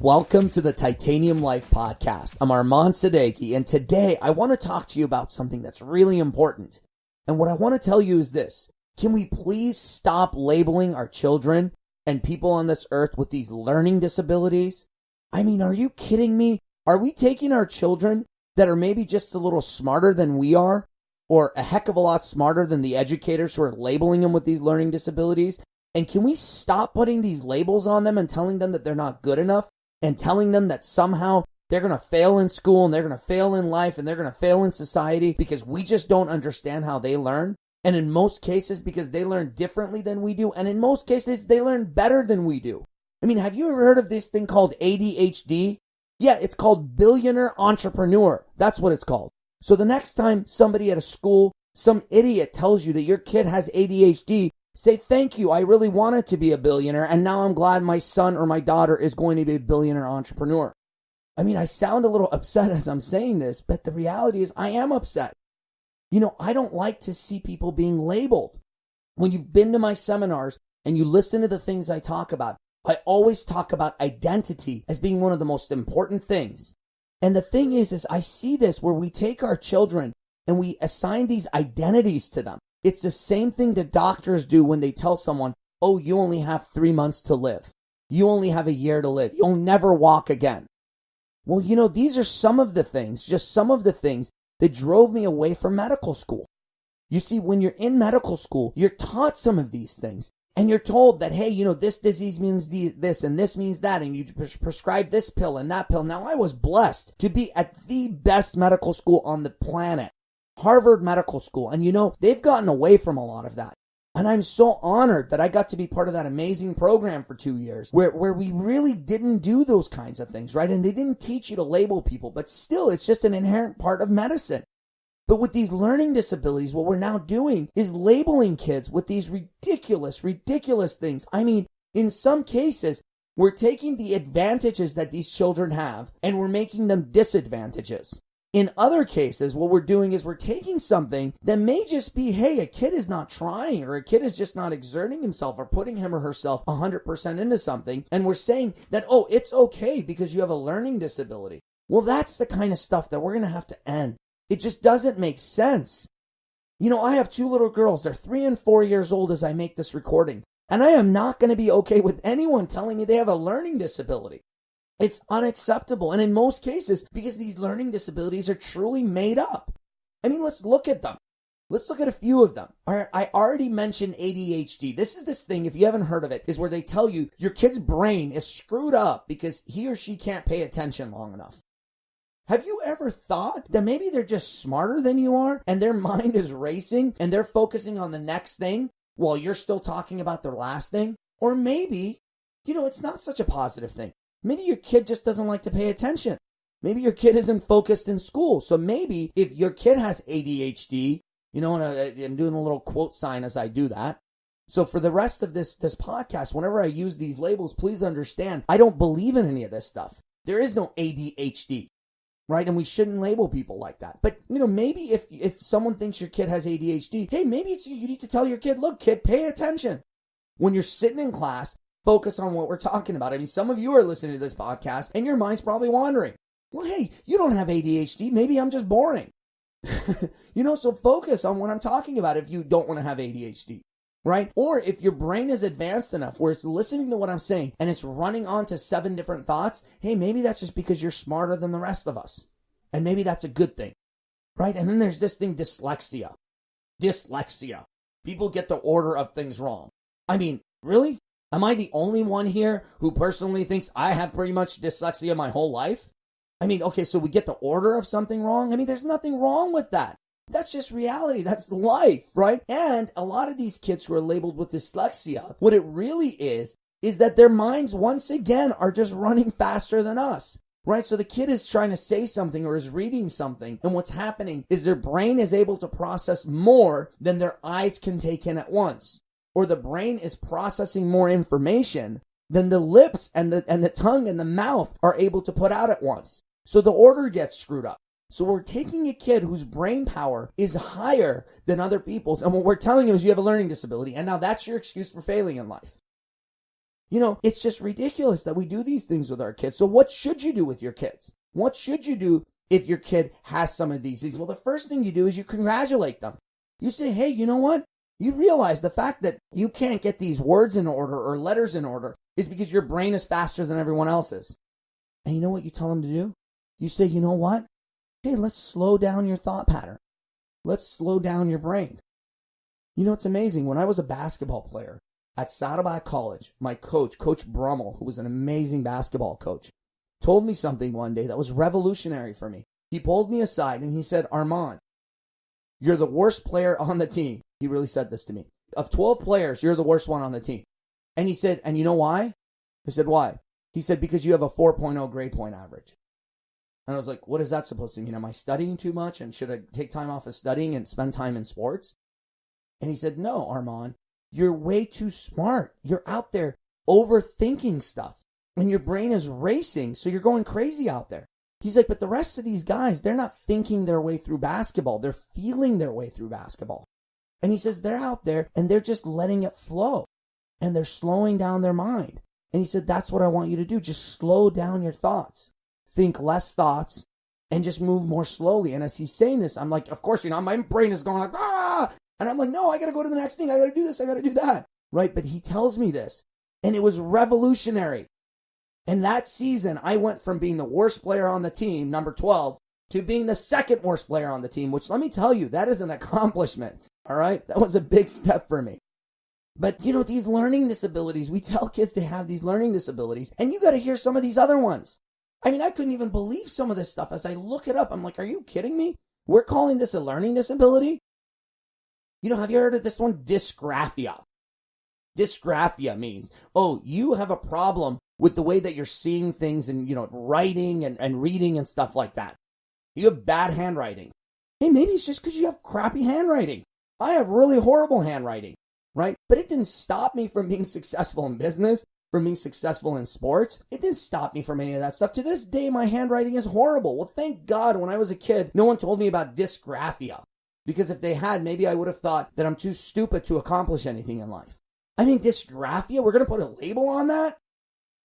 Welcome to the Titanium Life Podcast. I'm Armand Sadeghi, and today I want to talk to you about something that's really important. And what I want to tell you is this. Can we please stop labeling our children and people on this earth with these learning disabilities? I mean, are you kidding me? Are we taking our children that are maybe just a little smarter than we are, or a heck of a lot smarter than the educators who are labeling them with these learning disabilities? And can we stop putting these labels on them and telling them that they're not good enough and telling them that somehow they're going to fail in school and they're going to fail in life and they're going to fail in society because we just don't understand how they learn? And in most cases, because they learn differently than we do. And in most cases, they learn better than we do. I mean, have you ever heard of this thing called ADHD? Yeah, it's called billionaire entrepreneur. That's what it's called. So the next time somebody at a school, some idiot tells you that your kid has ADHD, say, thank you, I really wanted to be a billionaire, and now I'm glad my son or my daughter is going to be a billionaire entrepreneur. I mean, I sound a little upset as I'm saying this, but the reality is I am upset. You know, I don't like to see people being labeled. When you've been to my seminars and you listen to the things I talk about, I always talk about identity as being one of the most important things. And the thing is I see this where we take our children and we assign these identities to them. It's the same thing that doctors do when they tell someone, oh, you only have 3 months to live. You only have a year to live. You'll never walk again. Well, you know, these are some of the things, just some of the things that drove me away from medical school. You see, when you're in medical school, you're taught some of these things. And you're told that, hey, you know, this disease means this and this means that. And you prescribe this pill and that pill. Now, I was blessed to be at the best medical school on the planet, Harvard Medical School. And, you know, they've gotten away from a lot of that. And I'm so honored that I got to be part of that amazing program for 2 years where we really didn't do those kinds of things, right? And they didn't teach you to label people, but still, it's just an inherent part of medicine. But with these learning disabilities, what we're now doing is labeling kids with these ridiculous things. I mean, in some cases, we're taking the advantages that these children have and we're making them disadvantages. In other cases, what we're doing is we're taking something that may just be, hey, a kid is not trying or a kid is just not exerting himself or putting him or herself 100% into something. And we're saying that, oh, it's okay because you have a learning disability. Well, that's the kind of stuff that we're going to have to end. It just doesn't make sense. You know, I have 2 little girls. They're 3 and 4 years old as I make this recording. And I am not going to be okay with anyone telling me they have a learning disability. It's unacceptable. And in most cases, because these learning disabilities are truly made up. I mean, let's look at them. Let's look at a few of them. All right, I already mentioned ADHD. This is this thing, if you haven't heard of it, is where they tell you your kid's brain is screwed up because he or she can't pay attention long enough. Have you ever thought that maybe they're just smarter than you are and their mind is racing and they're focusing on the next thing while you're still talking about their last thing? Or maybe, you know, it's not such a positive thing. Maybe your kid just doesn't like to pay attention. Maybe your kid isn't focused in school. So maybe if your kid has ADHD, you know, and I'm doing a little quote sign as I do that. So for the rest of this podcast, whenever I use these labels, please understand, I don't believe in any of this stuff. There is no ADHD. Right? And we shouldn't label people like that. But, you know, maybe if someone thinks your kid has ADHD, hey, maybe you need to tell your kid, look, kid, pay attention. When you're sitting in class, focus on what we're talking about. I mean, some of you are listening to this podcast and your mind's probably wandering. Well, hey, you don't have ADHD. Maybe I'm just boring. You know, so focus on what I'm talking about if you don't want to have ADHD. Right? Or if your brain is advanced enough where it's listening to what I'm saying and it's running on to 7 different thoughts, hey, maybe that's just because you're smarter than the rest of us. And maybe that's a good thing. Right? And then there's this thing, dyslexia. Dyslexia. People get the order of things wrong. I mean, really? Am I the only one here who personally thinks I have pretty much dyslexia my whole life? I mean, okay, so we get the order of something wrong? I mean, there's nothing wrong with that. That's just reality. That's life, right? And a lot of these kids who are labeled with dyslexia, what it really is that their minds, once again, are just running faster than us, right? So the kid is trying to say something or is reading something, and what's happening is their brain is able to process more than their eyes can take in at once, or the brain is processing more information than the lips and the tongue and the mouth are able to put out at once. So the order gets screwed up. So we're taking a kid whose brain power is higher than other people's, and what we're telling him is you have a learning disability, and now that's your excuse for failing in life. It's just ridiculous that we do these things with our kids. So what should you do with your kids? What should you do if your kid has some of these things? Well, the first thing you do is you congratulate them. You say, hey, you know what? You realize the fact that you can't get these words in order or letters in order is because your brain is faster than everyone else's. And you know what you tell them to do? You say, you know what? Hey, let's slow down your thought pattern. Let's slow down your brain. It's amazing. When I was a basketball player at Saddleback College, my coach, Coach Brummel, who was an amazing basketball coach, told me something one day that was revolutionary for me. He pulled me aside and he said, Armand, you're the worst player on the team. He really said this to me. Of 12 players, you're the worst one on the team. And he said, and you know why? I said, why? He said, because you have a 4.0 grade point average. And I was like, what is that supposed to mean? Am I studying too much? And should I take time off of studying and spend time in sports? And he said, no, Armand, you're way too smart. You're out there overthinking stuff. And your brain is racing, so you're going crazy out there. He's like, but the rest of these guys, they're not thinking their way through basketball. They're feeling their way through basketball. And he says they're out there and they're just letting it flow. And they're slowing down their mind. And he said, that's what I want you to do. Just slow down your thoughts. Think less thoughts and just move more slowly. And as he's saying this, I'm like, of course, my brain is going like, ah! And I'm like, no, I got to go to the next thing. I got to do this. I got to do that. Right? But he tells me this. And it was revolutionary. And that season, I went from being the worst player on the team, number 12, to being the second worst player on the team, which let me tell you, that is an accomplishment. All right? That was a big step for me. But, these learning disabilities, we tell kids to have these learning disabilities, and you got to hear some of these other ones. I mean, I couldn't even believe some of this stuff. As I look it up, I'm like, are you kidding me? We're calling this a learning disability? Have you heard of this one? Dysgraphia. Dysgraphia means, you have a problem with the way that you're seeing things and, writing and reading and stuff like that. You have bad handwriting. Hey, maybe it's just because you have crappy handwriting. I have really horrible handwriting, right? But it didn't stop me from being successful in business, from being successful in sports. It didn't stop me from any of that stuff. To this day, my handwriting is horrible. Well, thank God when I was a kid, no one told me about dysgraphia. Because if they had, maybe I would have thought that I'm too stupid to accomplish anything in life. I mean, dysgraphia, we're going to put a label on that?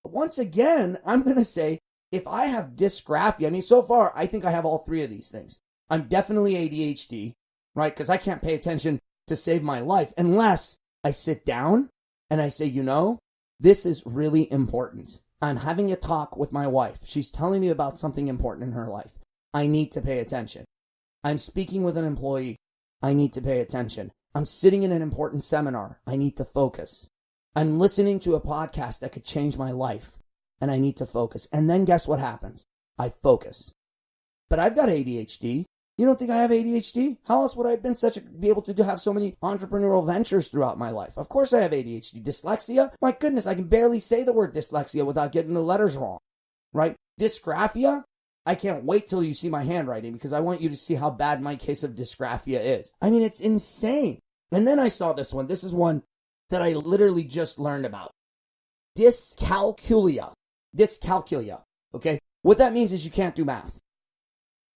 Once again, I'm going to say, if I have dysgraphia, so far, I think I have all three of these things. I'm definitely ADHD, right? Because I can't pay attention to save my life unless I sit down and I say, this is really important. I'm having a talk with my wife. She's telling me about something important in her life. I need to pay attention. I'm speaking with an employee. I need to pay attention. I'm sitting in an important seminar. I need to focus. I'm listening to a podcast that could change my life, and I need to focus. And then guess what happens? I focus. But I've got ADHD. You don't think I have ADHD? How else would I have been be able to have so many entrepreneurial ventures throughout my life? Of course I have ADHD. Dyslexia? My goodness, I can barely say the word dyslexia without getting the letters wrong, right? Dysgraphia? I can't wait till you see my handwriting because I want you to see how bad my case of dysgraphia is. I mean, it's insane. And then I saw this one. This is one that I literally just learned about. Dyscalculia. Dyscalculia. Okay? What that means is you can't do math.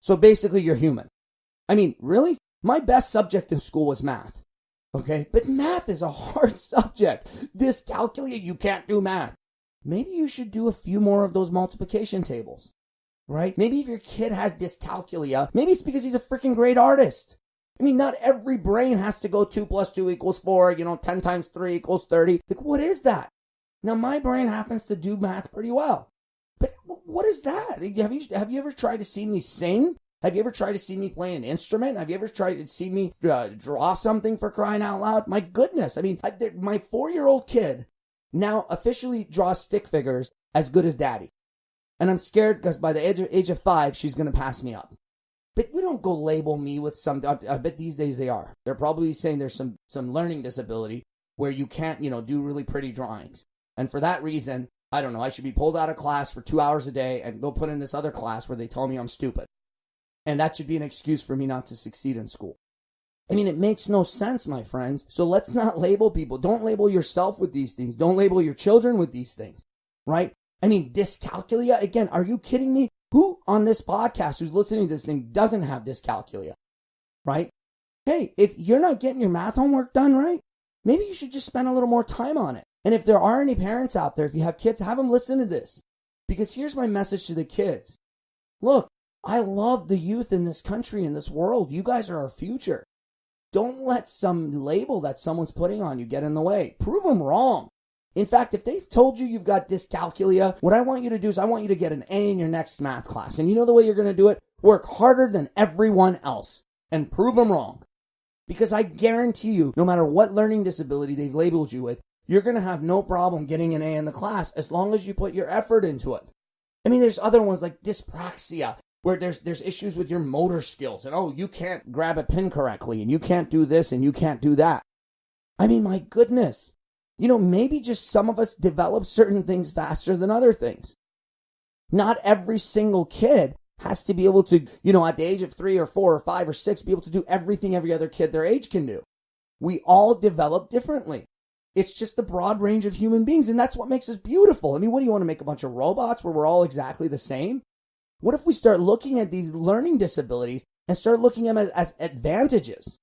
So basically, you're human. I mean, really? My best subject in school was math. Okay? But math is a hard subject. Dyscalculia, you can't do math. Maybe you should do a few more of those multiplication tables. Right? Maybe if your kid has dyscalculia, maybe it's because he's a freaking great artist. I mean, not every brain has to go 2 + 2 = 4, 10 times 3 = 30. Like, what is that? Now, my brain happens to do math pretty well. But what is that? Have you ever tried to see me sing? Have you ever tried to see me play an instrument? Have you ever tried to see me draw something, for crying out loud? My goodness. I mean, my 4-year-old kid now officially draws stick figures as good as daddy. And I'm scared because by the age of 5, she's going to pass me up. But you don't go label me with some, I bet these days they are. They're probably saying there's some learning disability where you can't, do really pretty drawings. And for that reason, I don't know, I should be pulled out of class for 2 hours a day and go put in this other class where they tell me I'm stupid. And that should be an excuse for me not to succeed in school. I mean, it makes no sense, my friends. So let's not label people. Don't label yourself with these things. Don't label your children with these things, right? I mean, dyscalculia, again, are you kidding me? Who on this podcast who's listening to this thing doesn't have dyscalculia, right? Hey, if you're not getting your math homework done right, maybe you should just spend a little more time on it. And if there are any parents out there, if you have kids, have them listen to this. Because here's my message to the kids. Look, I love the youth in this country, in this world. You guys are our future. Don't let some label that someone's putting on you get in the way. Prove them wrong. In fact, if they've told you you've got dyscalculia, what I want you to do is I want you to get an A in your next math class. And you know the way you're going to do it? Work harder than everyone else and prove them wrong. Because I guarantee you, no matter what learning disability they've labeled you with, you're going to have no problem getting an A in the class as long as you put your effort into it. I mean, there's other ones like dyspraxia, where there's issues with your motor skills. And, oh, you can't grab a pin correctly, and you can't do this, and you can't do that. I mean, my goodness. Maybe just some of us develop certain things faster than other things. Not every single kid has to be able to, at the age of 3 or 4 or 5 or 6, be able to do everything every other kid their age can do. We all develop differently. It's just a broad range of human beings, and that's what makes us beautiful. I mean, what do you want to make a bunch of robots where we're all exactly the same? What if we start looking at these learning disabilities and start looking at them as advantages?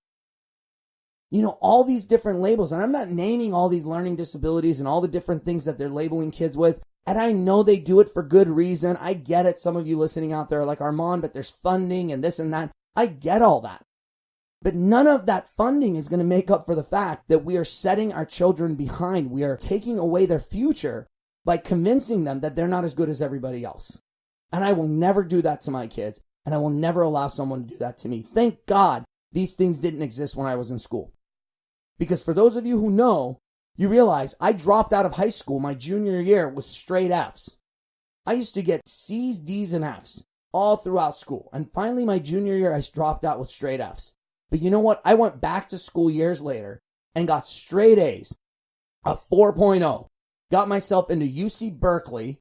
All these different labels, and I'm not naming all these learning disabilities and all the different things that they're labeling kids with, and I know they do it for good reason. I get it. Some of you listening out there are like, Armand, but there's funding and this and that. I get all that. But none of that funding is going to make up for the fact that we are setting our children behind. We are taking away their future by convincing them that they're not as good as everybody else. And I will never do that to my kids, and I will never allow someone to do that to me. Thank God these things didn't exist when I was in school. Because for those of you who know, you realize I dropped out of high school my junior year with straight Fs. I used to get C's, D's, and Fs all throughout school. And finally, my junior year, I dropped out with straight Fs. But you know what? I went back to school years later and got straight A's, a 4.0, got myself into UC Berkeley,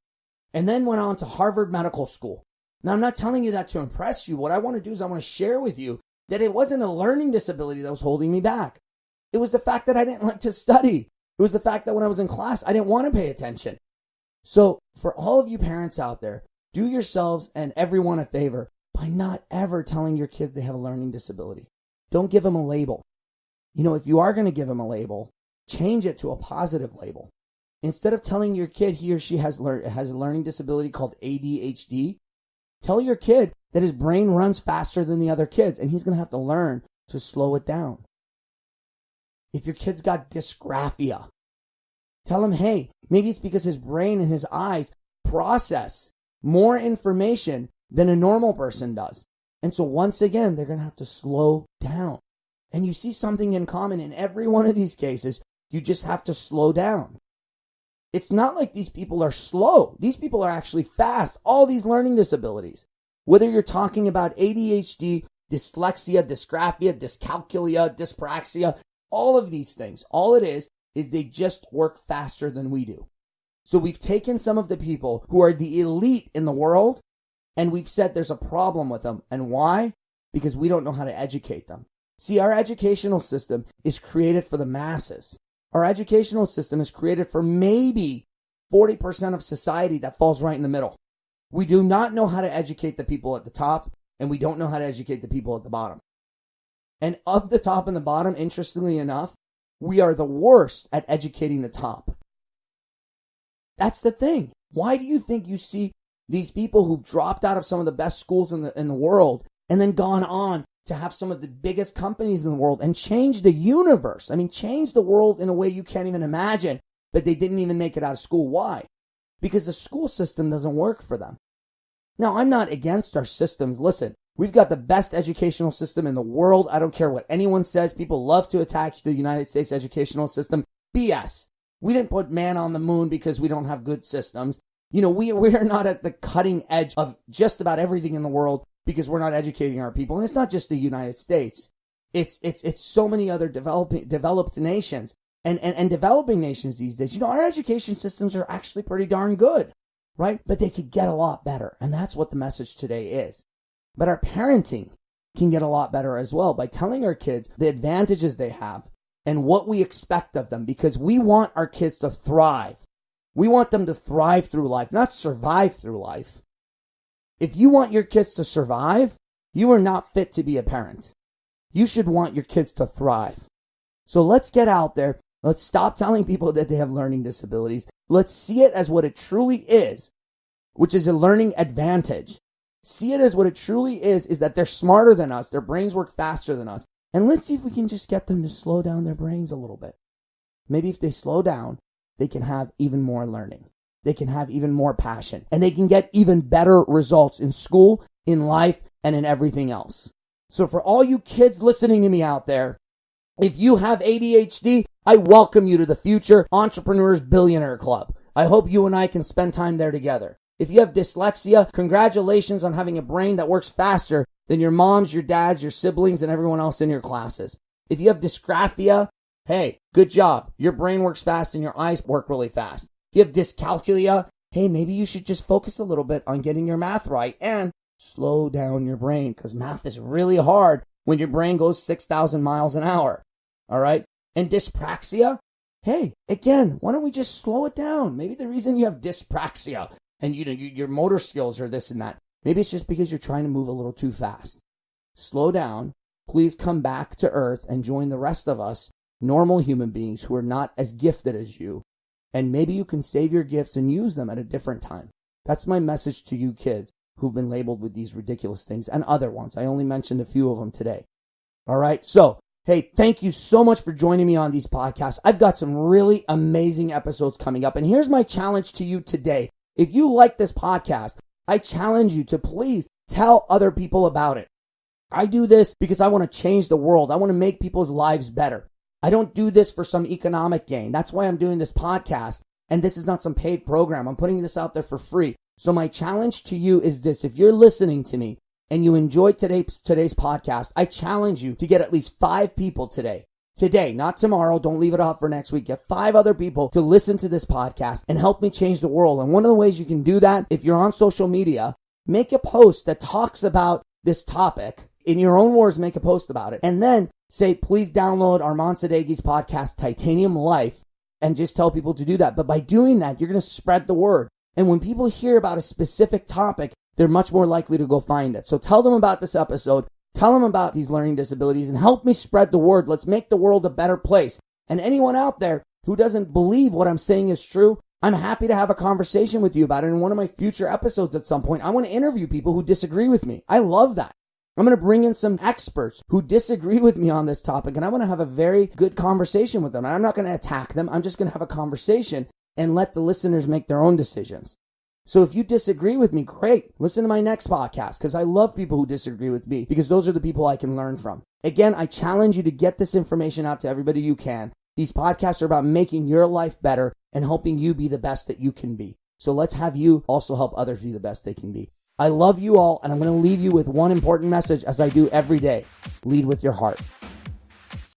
and then went on to Harvard Medical School. Now, I'm not telling you that to impress you. What I want to do is I want to share with you that it wasn't a learning disability that was holding me back. It was the fact that I didn't like to study. It was the fact that when I was in class, I didn't want to pay attention. So for all of you parents out there, do yourselves and everyone a favor by not ever telling your kids they have a learning disability. Don't give them a label. If you are going to give them a label, change it to a positive label. Instead of telling your kid he or she has a learning disability called ADHD, tell your kid that his brain runs faster than the other kids, and he's going to have to learn to slow it down. If your kid's got dysgraphia, tell him, hey, maybe it's because his brain and his eyes process more information than a normal person does. And so once again, they're going to have to slow down. And you see something in common in every one of these cases. You just have to slow down. It's not like these people are slow. These people are actually fast. All these learning disabilities. Whether you're talking about ADHD, dyslexia, dysgraphia, dyscalculia, dyspraxia, all of these things, all it is they just work faster than we do. So we've taken some of the people who are the elite in the world, and we've said there's a problem with them. And why? Because we don't know how to educate them. See, our educational system is created for the masses. Our educational system is created for maybe 40% of society that falls right in the middle. We do not know how to educate the people at the top, and we don't know how to educate the people at the bottom. And of the top and the bottom, interestingly enough, we are the worst at educating the top. That's the thing. Why do you think you see these people who've dropped out of some of the best schools in the world and then gone on to have some of the biggest companies in the world and change the universe? I mean, change the world in a way you can't even imagine, but they didn't even make it out of school. Why? Because the school system doesn't work for them. Now, I'm not against our systems. Listen, we've got the best educational system in the world. I don't care what anyone says. People love to attack the United States educational system. BS. We didn't put man on the moon because we don't have good systems. We are not at the cutting edge of just about everything in the world because we're not educating our people. And it's not just the United States. It's so many other developed nations and developing nations these days. Our education systems are actually pretty darn good, right? But they could get a lot better. And that's what the message today is. But our parenting can get a lot better as well by telling our kids the advantages they have and what we expect of them, because we want our kids to thrive. We want them to thrive through life, not survive through life. If you want your kids to survive, you are not fit to be a parent. You should want your kids to thrive. So let's get out there Let's stop telling people that they have learning disabilities. Let's see it as what it truly is, which is a learning advantage. See it as what it truly is that they're smarter than us. Their brains work faster than us. And let's see if we can just get them to slow down their brains a little bit. Maybe if they slow down, they can have even more learning. They can have even more passion. And they can get even better results in school, in life, and in everything else. So for all you kids listening to me out there, if you have ADHD, I welcome you to the Future Entrepreneurs Billionaire Club. I hope you and I can spend time there together. If you have dyslexia, congratulations on having a brain that works faster than your moms, your dads, your siblings, and everyone else in your classes. If you have dysgraphia, hey, good job. Your brain works fast and your eyes work really fast. If you have dyscalculia, hey, maybe you should just focus a little bit on getting your math right and slow down your brain, because math is really hard when your brain goes 6,000 miles an hour. All right? And dyspraxia, hey, again, why don't we just slow it down? Maybe the reason you have dyspraxia and your motor skills are this and that, maybe it's just because you're trying to move a little too fast. Slow down. Please come back to earth and join the rest of us, normal human beings who are not as gifted as you. And maybe you can save your gifts and use them at a different time. That's my message to you kids who've been labeled with these ridiculous things and other ones. I only mentioned a few of them today. All right. So, hey, thank you so much for joining me on these podcasts. I've got some really amazing episodes coming up. And here's my challenge to you today. If you like this podcast, I challenge you to please tell other people about it. I do this because I want to change the world. I want to make people's lives better. I don't do this for some economic gain. That's why I'm doing this podcast. And this is not some paid program. I'm putting this out there for free. So my challenge to you is this. If you're listening to me and you enjoyed today's podcast, I challenge you to get at least 5 people today. Today, not tomorrow. Don't leave it off for next week. Get 5 other people to listen to this podcast and help me change the world. And one of the ways you can do that, if you're on social media, make a post that talks about this topic. In your own words, make a post about it. And then say, please download Armand Sadeghi's podcast, Titanium Life, and just tell people to do that. But by doing that, you're going to spread the word. And when people hear about a specific topic, they're much more likely to go find it. So tell them about this episode. Tell them about these learning disabilities and help me spread the word. Let's make the world a better place. And anyone out there who doesn't believe what I'm saying is true, I'm happy to have a conversation with you about it in one of my future episodes at some point. I want to interview people who disagree with me. I love that. I'm going to bring in some experts who disagree with me on this topic, and I want to have a very good conversation with them. And I'm not going to attack them. I'm just going to have a conversation and let the listeners make their own decisions. So if you disagree with me, great. Listen to my next podcast, because I love people who disagree with me, because those are the people I can learn from. Again, I challenge you to get this information out to everybody you can. These podcasts are about making your life better and helping you be the best that you can be. So let's have you also help others be the best they can be. I love you all, and I'm going to leave you with one important message, as I do every day. Lead with your heart.